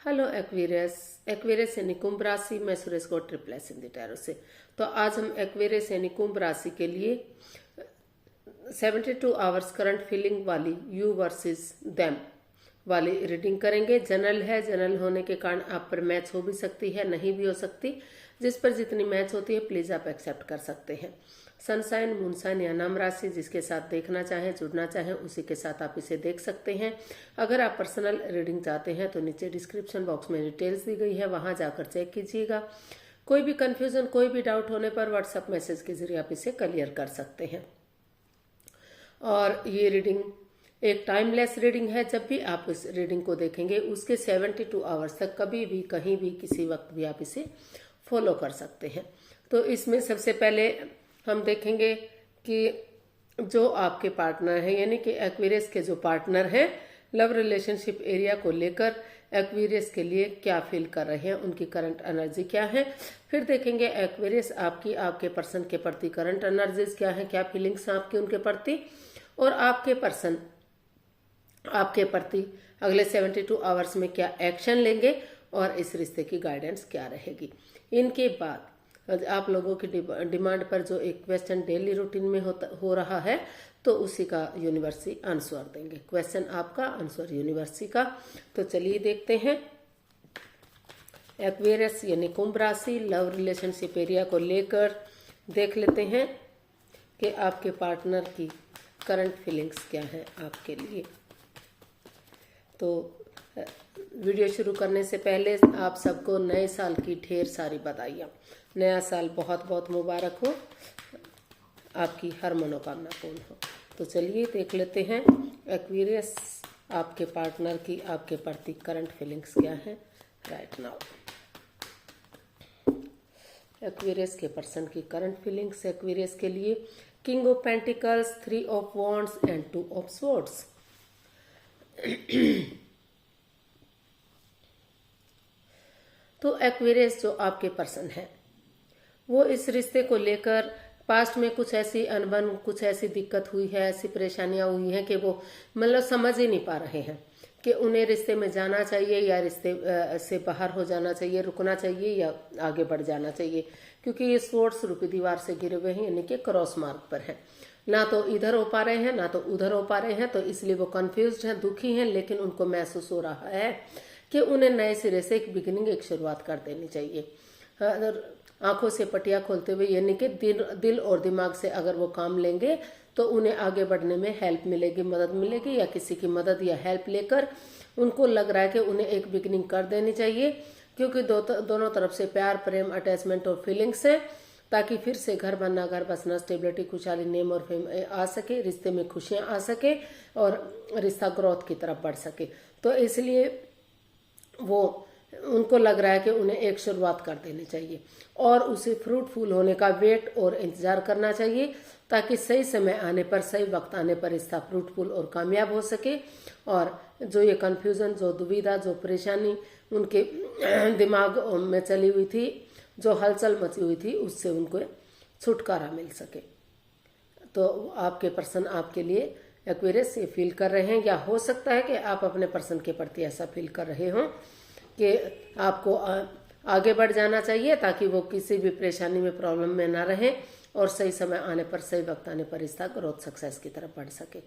Hello Aquarius. Aquarius यानी कुंभ राशि। मैं Suresh Gaur triple S Hindi tarot से। तो आज हम एक्वेरियस यानी कुंभ राशि के लिए 72 आवर्स करंट फीलिंग वाली यू वर्सेस देम वाली रीडिंग करेंगे। जनरल है, जनरल होने के कारण आप पर मैच हो भी सकती है, नहीं भी हो सकती। जिस पर जितनी मैच होती है प्लीज आप एक्सेप्ट कर सकते हैं। सनसाइन, मूनसाइन या नाम राशि जिसके साथ देखना चाहें, जुड़ना चाहें, उसी के साथ आप इसे देख सकते हैं। अगर आप पर्सनल रीडिंग चाहते हैं तो नीचे डिस्क्रिप्शन बॉक्स में डिटेल्स दी गई है, वहां जाकर चेक कीजिएगा। कोई भी कंफ्यूजन, कोई भी डाउट होने पर व्हाट्सएप मैसेज के जरिए आप इसे क्लियर कर सकते हैं। और ये रीडिंग एक टाइमलेस रीडिंग है। जब भी आप इस रीडिंग को देखेंगे उसके 72 आवर्स तक कभी भी, कहीं भी, किसी वक्त भी आप इसे फॉलो कर सकते हैं। तो इसमें सबसे पहले हम देखेंगे कि जो आपके पार्टनर हैं, यानी कि एक्वेरियस के जो पार्टनर हैं, लव रिलेशनशिप एरिया को लेकर एक्वेरियस के लिए क्या फील कर रहे हैं, उनकी करंट एनर्जी क्या है। फिर देखेंगे एक्वेरियस आपके पर्सन के प्रति करंट एनर्जीज क्या है, क्या फीलिंग्स हैं आपकी उनके प्रति, और आपके पर्सन आपके प्रति अगले 72 आवर्स में क्या एक्शन लेंगे और इस रिश्ते की गाइडेंस क्या रहेगी। इनके बाद आप लोगों की डिमांड पर जो एक क्वेश्चन डेली रूटीन में हो रहा है, तो उसी का यूनिवर्सिटी आंसर देंगे। क्वेश्चन आपका, आंसर यूनिवर्सिटी का। तो चलिए देखते हैं। एक्वेरियस यानी कुंभ राशि, लव रिलेशनशिप एरिया को लेकर देख लेते हैं कि आपके पार्टनर की करंट फीलिंग्स क्या है आपके लिए। तो वीडियो शुरू करने से पहले आप सबको नए साल की ढेर सारी बधाइयाँ। नया साल बहुत बहुत मुबारक हो, आपकी हर मनोकामना पूर्ण हो। तो चलिए देख लेते हैं एक्वेरियस आपके पार्टनर की आपके प्रति करंट फीलिंग्स क्या है राइट नाउ। एक्वेरियस के पर्सन की करंट फीलिंग्स एक्वेरियस के लिए king of pentacles, 3 of wands and 2 of swords. तो एक्वेरियस जो आपके पर्सन है वो इस रिश्ते को लेकर पास्ट में कुछ ऐसी अनबन, कुछ ऐसी दिक्कत हुई है, ऐसी परेशानियां हुई हैं कि वो मतलब समझ ही नहीं पा रहे हैं कि उन्हें रिश्ते में जाना चाहिए या रिश्ते से बाहर हो जाना चाहिए, रुकना चाहिए या आगे बढ़ जाना चाहिए। क्योंकि ये स्वॉर्ड्स रूपी दीवार से घिरे हुए हैं, यानी कि क्रॉस मार्ग पर है। ना तो इधर हो पा रहे हैं, ना तो उधर हो पा रहे हैं। तो इसलिए वो कंफ्यूज्ड हैं, दुखी हैं, लेकिन उनको महसूस हो रहा है कि उन्हें नए सिरे से एक बिगिनिंग, एक शुरुआत कर देनी चाहिए। आंखों से पटिया खोलते हुए, यानी कि दिल और दिमाग से अगर वो काम लेंगे तो उन्हें आगे बढ़ने में हेल्प मिलेगी, मदद मिलेगी। या किसी की मदद या हेल्प लेकर उनको लग रहा है कि उन्हें एक बिगिनिंग कर देनी चाहिए। क्योंकि दोनों तरफ से प्यार, प्रेम, अटैचमेंट और फीलिंग्स है, ताकि फिर से घर बनना, घर बसना, स्टेबिलिटी, खुशहाली, नेम और फेम आ सके, रिश्ते में खुशियां आ सके और रिश्ता ग्रोथ की तरफ बढ़ सके। तो इसलिए वो उनको लग रहा है कि उन्हें एक शुरुआत कर देनी चाहिए और उसे फ्रूटफुल होने का वेट और इंतजार करना चाहिए, ताकि सही समय आने पर, सही वक्त आने पर रिश्ता फ्रूटफुल और कामयाब हो सके। और जो ये कंफ्यूजन, जो दुविधा, जो परेशानी उनके दिमाग में चली हुई थी, जो हलचल मची हुई थी, उससे उनको छुटकारा मिल सके। तो आपके पर्सन आपके लिए एक्वेरियस ये फील कर रहे हैं, या हो सकता है कि आप अपने पर्सन के प्रति ऐसा फील कर रहे हो कि आपको आगे बढ़ जाना चाहिए, ताकि वो किसी भी परेशानी में, प्रॉब्लम में ना रहे और सही समय आने पर, सही वक्त आने पर रिश्ता ग्रोथ, सक्सेस की तरफ बढ़ सके।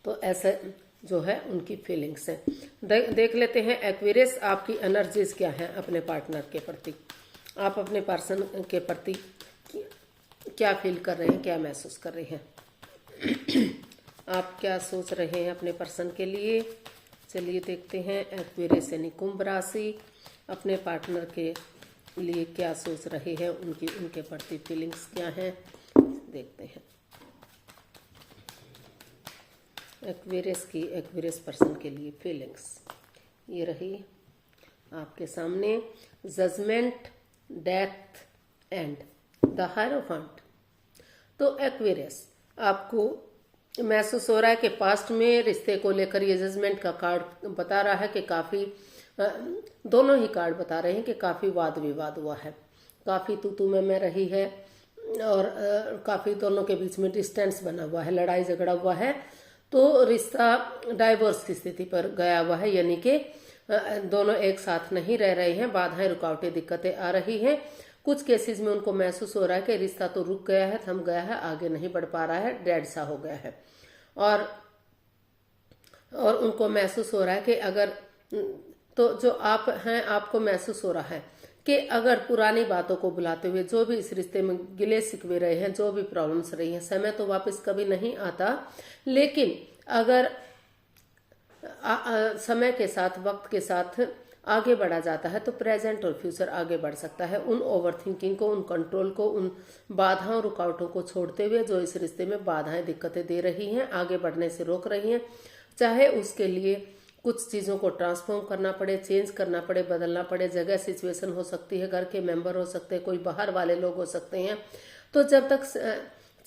तो ऐसे जो है उनकी फीलिंग्स है। देख लेते हैं एक्वेरियस आपकी एनर्जीज क्या है अपने पार्टनर के प्रति। आप अपने पर्सन के प्रति क्या फील कर रहे हैं, क्या महसूस कर रहे हैं, आप क्या सोच रहे हैं अपने पर्सन के लिए। चलिए देखते हैं एक्वेरियस यानी कुंभ राशि अपने पार्टनर के लिए क्या सोच रहे हैं, उनके प्रति फीलिंग्स क्या हैं, देखते हैं। एक्वेरियस पर्सन के लिए फीलिंग्स ये रही आपके सामने। Judgement, death and the hierophant. तो एक्वेरियस आपको महसूस हो रहा है कि पास्ट में रिश्ते को लेकर ये जजमेंट का कार्ड बता रहा है कि काफी, दोनों ही कार्ड बता रहे हैं कि काफी वाद विवाद हुआ है, काफी तू मैं रही है और काफी दोनों के बीच में डिस्टेंस बना हुआ है, लड़ाई झगड़ा हुआ है। तो रिश्ता डाइवोर्स की स्थिति पर गया हुआ है, यानी कि दोनों एक साथ नहीं रह रहे हैं, बाधाएं रुकावटें दिक्कतें आ रही हैं। कुछ केसेस में उनको महसूस हो रहा है कि रिश्ता तो रुक गया है, थम गया है, आगे नहीं बढ़ पा रहा है, डेड सा हो गया है। और उनको महसूस हो रहा है कि अगर तो जो आप हैं, आपको महसूस हो रहा है कि अगर पुरानी बातों को बुलाते हुए जो भी इस रिश्ते में गिले शिकवे रहे हैं, जो भी प्रॉब्लम्स रही हैं, समय तो वापस कभी नहीं आता, लेकिन अगर समय के साथ, वक्त के साथ आगे बढ़ा जाता है तो प्रेजेंट और फ्यूचर आगे बढ़ सकता है। उन ओवर थिंकिंग को, उन कंट्रोल को, उन बाधाओं रुकावटों को छोड़ते हुए जो इस रिश्ते में बाधाएं दिक्कतें दे रही हैं, आगे बढ़ने से रोक रही हैं, चाहे उसके लिए कुछ चीज़ों को ट्रांसफॉर्म करना पड़े, चेंज करना पड़े, बदलना पड़े, जगह सिचुएशन हो सकती है, घर के मेंबर हो सकते हैं, कोई बाहर वाले लोग हो सकते हैं। तो जब तक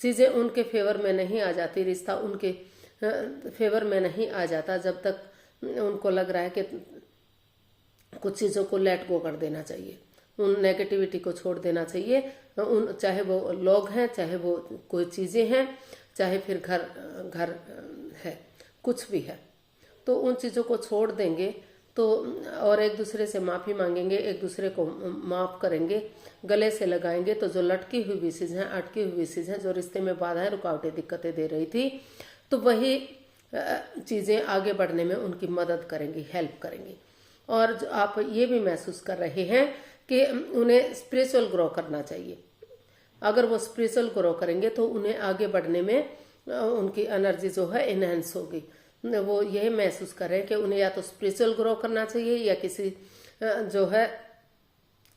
चीज़ें उनके फेवर में नहीं आ जाती, रिश्ता उनके फेवर में नहीं आ जाता, जब तक उनको लग रहा है कि कुछ चीज़ों को लेट गो कर देना चाहिए, उन नेगेटिविटी को छोड़ देना चाहिए, उन चाहे वो लोग हैं, चाहे वो कोई चीज़ें हैं, चाहे फिर घर है, कुछ भी है, तो उन चीज़ों को छोड़ देंगे तो और एक दूसरे से माफ़ी मांगेंगे, एक दूसरे को माफ़ करेंगे, गले से लगाएंगे, तो जो लटकी हुई विशेष हैं, अटकी हुई विशेष हैं, जो रिश्ते में बाधाएं रुकावटें दिक्कतें दे रही थी, तो वही चीज़ें आगे बढ़ने में उनकी मदद करेंगी, हेल्प करेंगी। और जो आप ये भी महसूस कर रहे हैं कि उन्हें स्पिरिचुअल ग्रो करना चाहिए। अगर वो स्पिरिचुअल ग्रो करेंगे तो उन्हें आगे बढ़ने में उनकी एनर्जी जो है इनहेंस होगी। वो यही महसूस कर रहे हैं कि उन्हें या तो स्पिरिचुअल ग्रो करना चाहिए या किसी जो है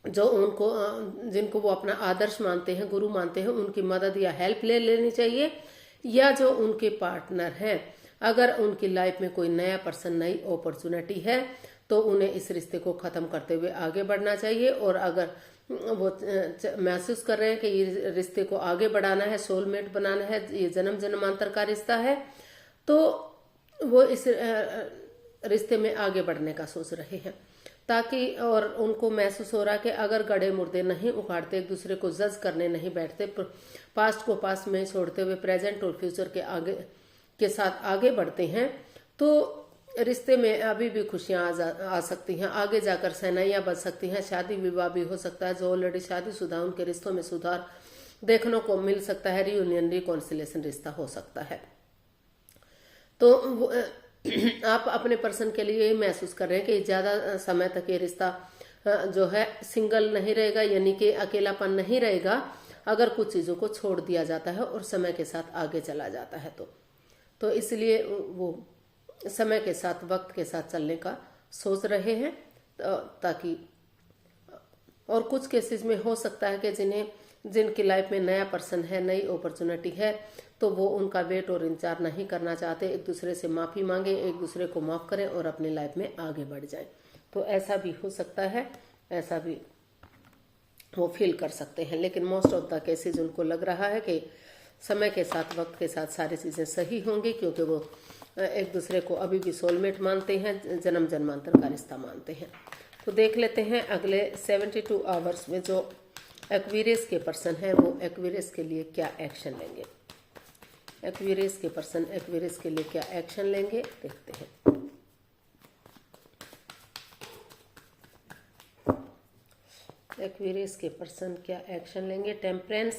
जो उनको जिनको वो अपना आदर्श मानते हैं, गुरु मानते हैं, उनकी मदद या हेल्प ले लेनी चाहिए, या जो उनके पार्टनर हैं, अगर उनकी लाइफ में कोई नया पर्सन, नई अपॉर्चुनिटी है तो उन्हें इस रिश्ते को ख़त्म करते हुए आगे बढ़ना चाहिए। और अगर वो महसूस कर रहे हैं कि ये रिश्ते को आगे बढ़ाना है, सोलमेट बनाना है, ये जन्म जन्मांतर का रिश्ता है, तो वो इस रिश्ते में आगे बढ़ने का सोच रहे हैं, ताकि और उनको महसूस हो रहा है कि अगर गड़े मुर्दे नहीं उखाड़ते, एक दूसरे को जज करने नहीं बैठते, पास्ट को पास्ट में छोड़ते हुए प्रेजेंट और फ्यूचर के साथ आगे बढ़ते हैं, तो रिश्ते में अभी भी खुशियां आ सकती हैं, आगे जाकर सहनाइयां बच सकती हैं, शादी विवाह भी हो सकता है, जो ऑलरेडी शादीशुदा उनके रिश्तों में सुधार देखने को मिल सकता है, रियूनियन, रिकॉन्सिलेशन रिश्ता हो सकता है। तो आप अपने पर्सन के लिए महसूस कर रहे हैं कि ज्यादा समय तक ये रिश्ता जो है सिंगल नहीं रहेगा, यानी कि अकेलापन नहीं रहेगा, अगर कुछ चीजों को छोड़ दिया जाता है और समय के साथ आगे चला जाता है। तो इसलिए वो समय के साथ, वक्त के साथ चलने का सोच रहे हैं, ताकि और कुछ केसेस में हो सकता है कि जिनकी लाइफ में नया पर्सन है, नई अपॉर्चुनिटी है, तो वो उनका वेट और इंतजार नहीं करना चाहते, एक दूसरे से माफ़ी मांगे, एक दूसरे को माफ़ करें और अपनी लाइफ में आगे बढ़ जाएं। तो ऐसा भी हो सकता है, ऐसा भी वो फील कर सकते हैं। लेकिन मोस्ट ऑफ द केसेज उनको लग रहा है कि समय के साथ, वक्त के साथ सारी चीज़ें सही होंगी, क्योंकि वो एक दूसरे को अभी भी सोलमेट मानते हैं, जन्म जन्मांतर का रिश्ता मानते हैं। तो देख लेते हैं अगले 72 आवर्स में जो एक्वेरियस के पर्सन है वो एक्वेरियस के लिए क्या एक्शन लेंगे। एक्वेरियस के पर्सन एक्वेरियस के लिए क्या एक्शन लेंगे, देखते हैं। एक्वेरियस के पर्सन क्या एक्शन लेंगे। Temperance,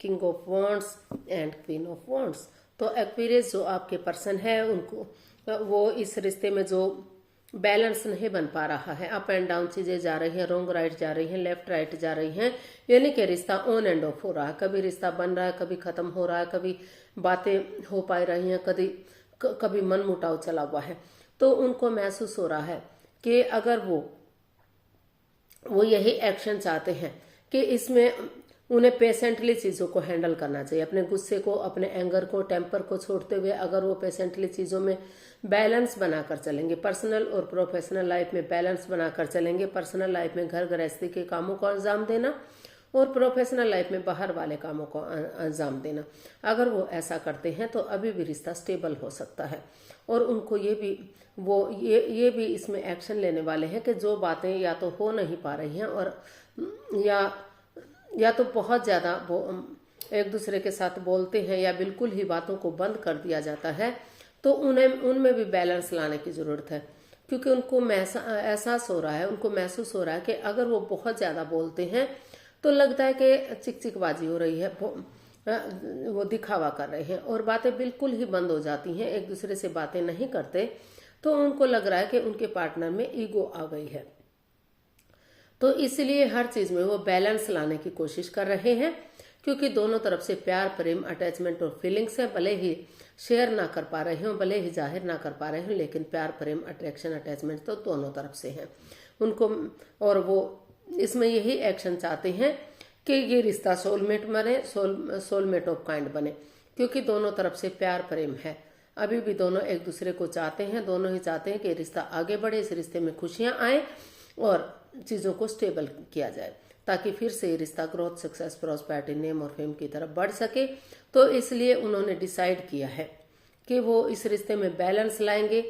king of wands and queen of wands. तो एक्वेरियस जो आपके पर्सन है, उनको वो इस रिश्ते में जो बैलेंस नहीं बन पा रहा है, अप एंड डाउन चीजें जा रही हैं, रॉन्ग राइट जा रही हैं, लेफ्ट राइट जा रही हैं, यानी कि रिश्ता ऑन एंड ऑफ हो रहा है, कभी रिश्ता बन रहा है, कभी खत्म हो रहा है, कभी बातें हो पा रही हैं, कभी मन मुटाव चला हुआ है। तो उनको महसूस हो रहा है कि अगर वो यही एक्शन चाहते हैं कि इसमें उन्हें पेशेंटली चीज़ों को हैंडल करना चाहिए, अपने गुस्से को, अपने एंगर को, टेम्पर को छोड़ते हुए अगर वो पेशेंटली चीज़ों में बैलेंस बनाकर चलेंगे, पर्सनल और प्रोफेशनल लाइफ में बैलेंस बनाकर चलेंगे, पर्सनल लाइफ में घर गृहस्थी के कामों को अंजाम देना और प्रोफेशनल लाइफ में बाहर वाले कामों को अंजाम देना, अगर वो ऐसा करते हैं तो अभी भी रिश्ता स्टेबल हो सकता है। और उनको ये भी इसमें एक्शन लेने वाले हैं कि जो बातें या तो हो नहीं पा रही हैं और या तो बहुत ज़्यादा एक दूसरे के साथ बोलते हैं या बिल्कुल ही बातों को बंद कर दिया जाता है, तो उनमें भी बैलेंस लाने की ज़रूरत है। क्योंकि उनको एहसास हो रहा है, उनको महसूस हो रहा है कि अगर वो बहुत ज़्यादा बोलते हैं तो लगता है कि चिकचिकबाजी हो रही है, वो दिखावा कर रहे हैं और बातें बिल्कुल ही बंद हो जाती हैं, एक दूसरे से बातें नहीं करते, तो उनको लग रहा है कि उनके पार्टनर में ईगो आ गई है। तो इसलिए हर चीज में वो बैलेंस लाने की कोशिश कर रहे हैं, क्योंकि दोनों तरफ से प्यार, प्रेम, अटैचमेंट और फीलिंग्स है। भले ही शेयर ना कर पा रहे हो, भले ही जाहिर ना कर पा रहे हो, लेकिन प्यार, प्रेम, अट्रैक्शन, अटैचमेंट तो दोनों तरफ से है उनको। और वो इसमें यही एक्शन चाहते हैं कि ये रिश्ता सोलमेट बने, सोलमेट ऑफ काइंड बने, क्योंकि दोनों तरफ से प्यार, प्रेम है। अभी भी दोनों एक दूसरे को चाहते हैं, दोनों ही चाहते हैं कि रिश्ता आगे बढ़े, इस रिश्ते में खुशियां आए और चीज़ों को स्टेबल किया जाए, ताकि फिर से रिश्ता ग्रोथ, सक्सेस, प्रॉस्पेरिटी, नेम और फेम की तरफ बढ़ सके। तो इसलिए उन्होंने डिसाइड किया है कि वो इस रिश्ते में बैलेंस लाएंगे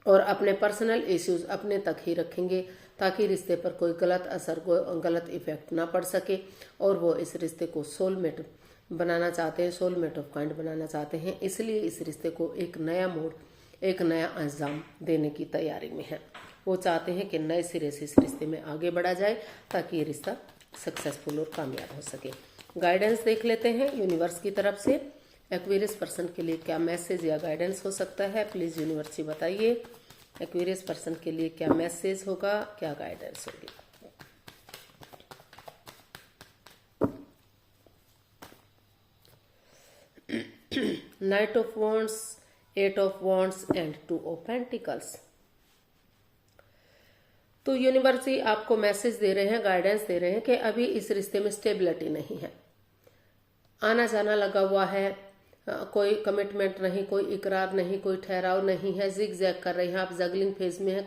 और अपने पर्सनल इश्यूज अपने तक ही रखेंगे, ताकि रिश्ते पर कोई गलत असर, कोई गलत इफेक्ट ना पड़ सके। और वो इस रिश्ते को सोलमेट बनाना चाहते हैं, सोलमेट ऑफ काइंड बनाना चाहते हैं। इसलिए इस रिश्ते को एक नया मोड़, एक नया अंजाम देने की तैयारी में है। वो चाहते हैं कि नए सिरे से इस रिश्ते में आगे बढ़ा जाए, ताकि ये रिश्ता सक्सेसफुल और कामयाब हो सके। गाइडेंस देख लेते हैं यूनिवर्स की तरफ से। एक्वेरियस पर्सन के लिए क्या मैसेज या गाइडेंस हो सकता है, प्लीज यूनिवर्स जी बताइए। एक्वेरियस पर्सन के लिए क्या मैसेज होगा, क्या गाइडेंस होगी। Night of wands, 8 of wands and 2 of pentacles. तो यूनिवर्स ही आपको मैसेज दे रहे हैं, गाइडेंस दे रहे हैं कि अभी इस रिश्ते में स्टेबिलिटी नहीं है, आना जाना लगा हुआ है, कोई कमिटमेंट नहीं, कोई इकरार नहीं, कोई ठहराव नहीं है, जिग जैग कर रहे हैं आप, जगलिंग फेज में है।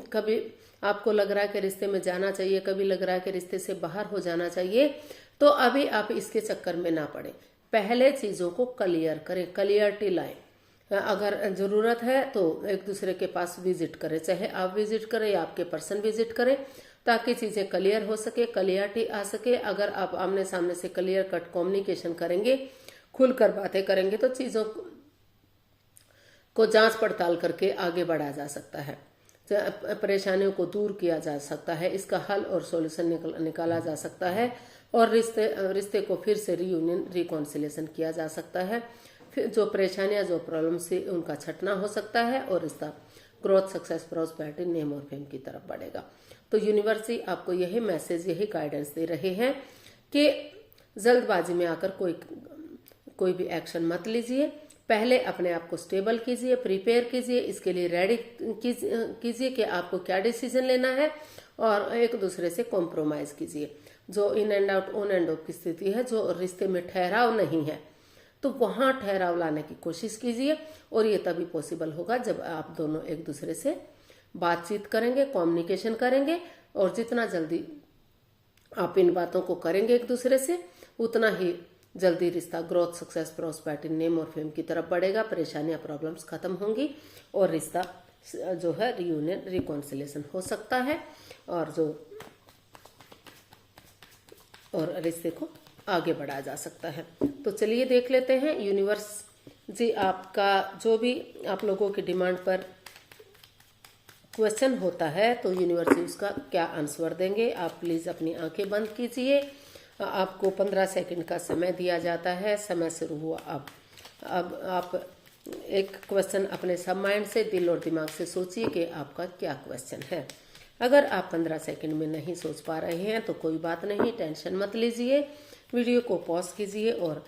कभी आपको लग रहा है कि रिश्ते में जाना चाहिए, कभी लग रहा है कि रिश्ते से बाहर हो जाना चाहिए। तो अभी आप इसके चक्कर में ना पड़े, पहले चीजों को क्लियर करें, क्लियरिटी लाएं। अगर जरूरत है तो एक दूसरे के पास विजिट करें, चाहे आप विजिट करें या आपके पर्सन विजिट करें, ताकि चीजें क्लियर हो सके, क्लियरिटी आ सके। अगर आप आमने सामने से क्लियर कट कम्युनिकेशन करेंगे, खुलकर बातें करेंगे, तो चीजों को जांच पड़ताल करके आगे बढ़ा जा सकता है, परेशानियों को दूर किया जा सकता है, इसका हल और सॉल्यूशन निकाला जा सकता है, और रिश्ते को फिर से रीयूनियन, रिकॉन्सिलेशन किया जा सकता है। फिर जो परेशानियां, जो प्रॉब्लम से उनका छटना हो सकता है और रिश्ता ग्रोथ, सक्सेस, प्रॉस्पेरिटी, नेम और फेम की तरफ बढ़ेगा। तो यूनिवर्स ही आपको यही मैसेज, यही गाइडेंस दे रहे हैं कि जल्दबाजी में आकर कोई भी एक्शन मत लीजिए, पहले अपने आप को स्टेबल कीजिए, प्रिपेयर कीजिए, इसके लिए रेडी कीजिए कि आपको क्या डिसीजन लेना है, और एक दूसरे से कॉम्प्रोमाइज कीजिए। जो in and out, on end of की स्थिति है, जो रिश्ते में ठहराव नहीं है, तो वहां ठहराव लाने की कोशिश कीजिए। और ये तभी पॉसिबल होगा जब आप दोनों एक दूसरे से बातचीत करेंगे, कम्युनिकेशन करेंगे, और जितना जल्दी आप इन बातों को करेंगे एक दूसरे से, उतना ही जल्दी रिश्ता ग्रोथ, सक्सेस, प्रॉस्पेरिटी, नेम और फेम की तरफ बढ़ेगा, परेशानियां, प्रॉब्लम्स खत्म होंगी और रिश्ता जो है रीयूनियन, रिकॉन्सिलेशन हो सकता है, और रिश्ते को आगे बढ़ाया जा सकता है। तो चलिए देख लेते हैं यूनिवर्स जी आपका जो भी आप लोगों की डिमांड पर क्वेश्चन होता है, तो यूनिवर्स उसका क्या आंसर देंगे। आप प्लीज अपनी आंखें बंद कीजिए। आपको 15 सेकंड का समय दिया जाता है, समय शुरू हुआ अब आप एक क्वेश्चन अपने सब माइंड से, दिल और दिमाग से सोचिए कि आपका क्या क्वेश्चन है। अगर आप 15 सेकंड में नहीं सोच पा रहे हैं तो कोई बात नहीं, टेंशन मत लीजिए, वीडियो को पॉज कीजिए और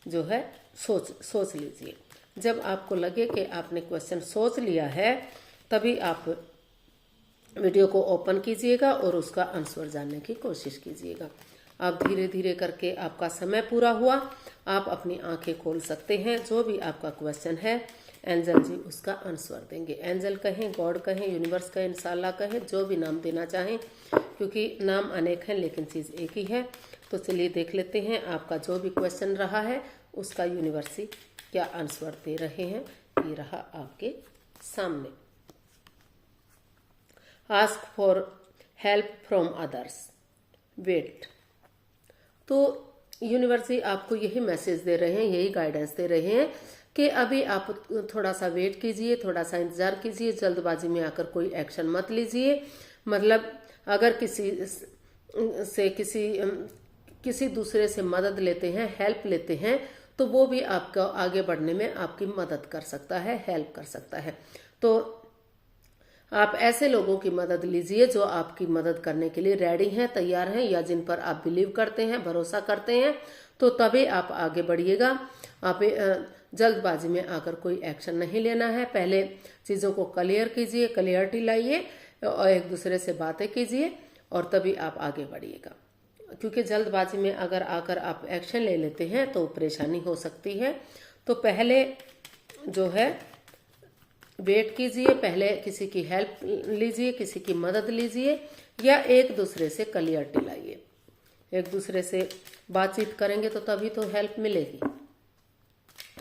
जो है सोच लीजिए। जब आपको लगे कि आपने क्वेश्चन सोच लिया है, तभी आप वीडियो को ओपन कीजिएगा और उसका आंसर जानने की कोशिश कीजिएगा। आप धीरे धीरे करके, आपका समय पूरा हुआ, आप अपनी आंखें खोल सकते हैं। जो भी आपका क्वेश्चन है, एंजल जी उसका आंसर देंगे। एंजल कहें, गॉड कहें, यूनिवर्स कहें, इंशाल्लाह कहें, जो भी नाम देना चाहें, क्योंकि नाम अनेक हैं लेकिन चीज़ एक ही है। तो चलिए देख लेते हैं आपका जो भी क्वेश्चन रहा है उसका यूनिवर्स क्या आंसर दे रहे हैं। ये रहा आपके सामने। Ask for help from others, wait. तो यूनिवर्स आपको यही मैसेज दे रहे हैं, यही गाइडेंस दे रहे हैं कि अभी आप थोड़ा सा वेट कीजिए, थोड़ा सा इंतजार कीजिए, जल्दबाजी में आकर कोई एक्शन मत लीजिए। मतलब अगर किसी दूसरे से मदद लेते हैं, हेल्प लेते हैं, तो वो भी आपका आगे बढ़ने में आपकी मदद कर सकता है, हेल्प कर सकता है। तो आप ऐसे लोगों की मदद लीजिए जो आपकी मदद करने के लिए रेडी हैं, तैयार हैं, या जिन पर आप बिलीव करते हैं, भरोसा करते हैं, तो तभी आप आगे बढ़िएगा। आप जल्दबाजी में आकर कोई एक्शन नहीं लेना है। पहले चीज़ों को क्लियर कीजिए, क्लियरिटी लाइए और एक दूसरे से बातें कीजिए और तभी आप आगे बढ़िएगा। क्योंकि जल्दबाजी में अगर आकर आप एक्शन ले लेते हैं तो परेशानी हो सकती है। तो पहले जो है वेट कीजिए, पहले किसी की हेल्प लीजिए, किसी की मदद लीजिए, या एक दूसरे से क्लियरिटी लाइए। एक दूसरे से बातचीत करेंगे तो तभी तो हेल्प मिलेगी,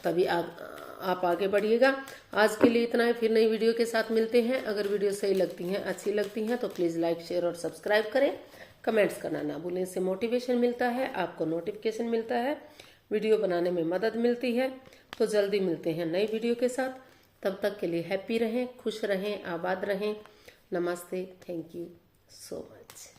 तभी आप आगे बढ़िएगा। आज के लिए इतना ही, फिर नई वीडियो के साथ मिलते हैं। अगर वीडियो सही लगती हैं, अच्छी लगती हैं तो प्लीज़ लाइक, शेयर और सब्सक्राइब करें। कमेंट्स करना ना भूलें, इससे मोटिवेशन मिलता है, आपको नोटिफिकेशन मिलता है, वीडियो बनाने में मदद मिलती है। तो जल्दी मिलते हैं नई वीडियो के साथ। तब तक के लिए हैप्पी रहें, खुश रहें, आबाद रहें। नमस्ते, थैंक यू सो मच।